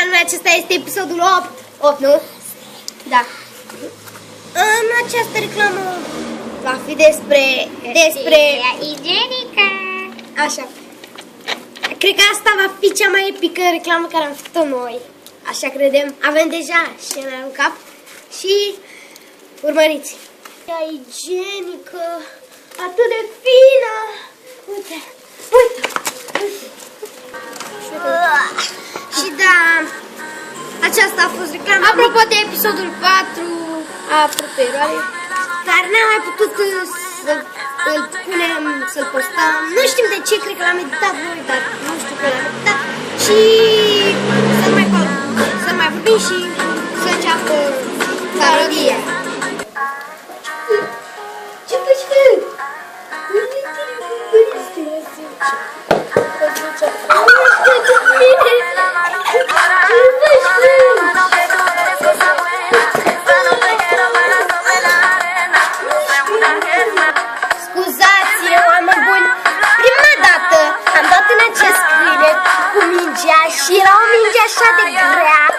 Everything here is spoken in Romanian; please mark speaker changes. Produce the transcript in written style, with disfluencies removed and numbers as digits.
Speaker 1: Acesta este episodul 8. 8, nu? Da. În această reclamă va fi despre
Speaker 2: igienică.
Speaker 1: Așa. Cred că asta va fi cea mai epică reclamă care am făcut-o noi. Așa credem. Avem deja scena în cap. Și urmăriți. Igienică, atât de fină. Uite, uite, uite. Și da, aceasta a fost reclama. Apropo de episodul 4 a Properoare, dar n-am mai putut să-l punem, să-l postăm. Nu știm de ce, cred că l-am editat noi, dar nu știu că l-am editat. Și să mai vorbim și să înceapă parodia. Ce faci, fă? Scuzați, eu am bun. Prima dată am dat în acest clip cu mingea și era o minge așa de grea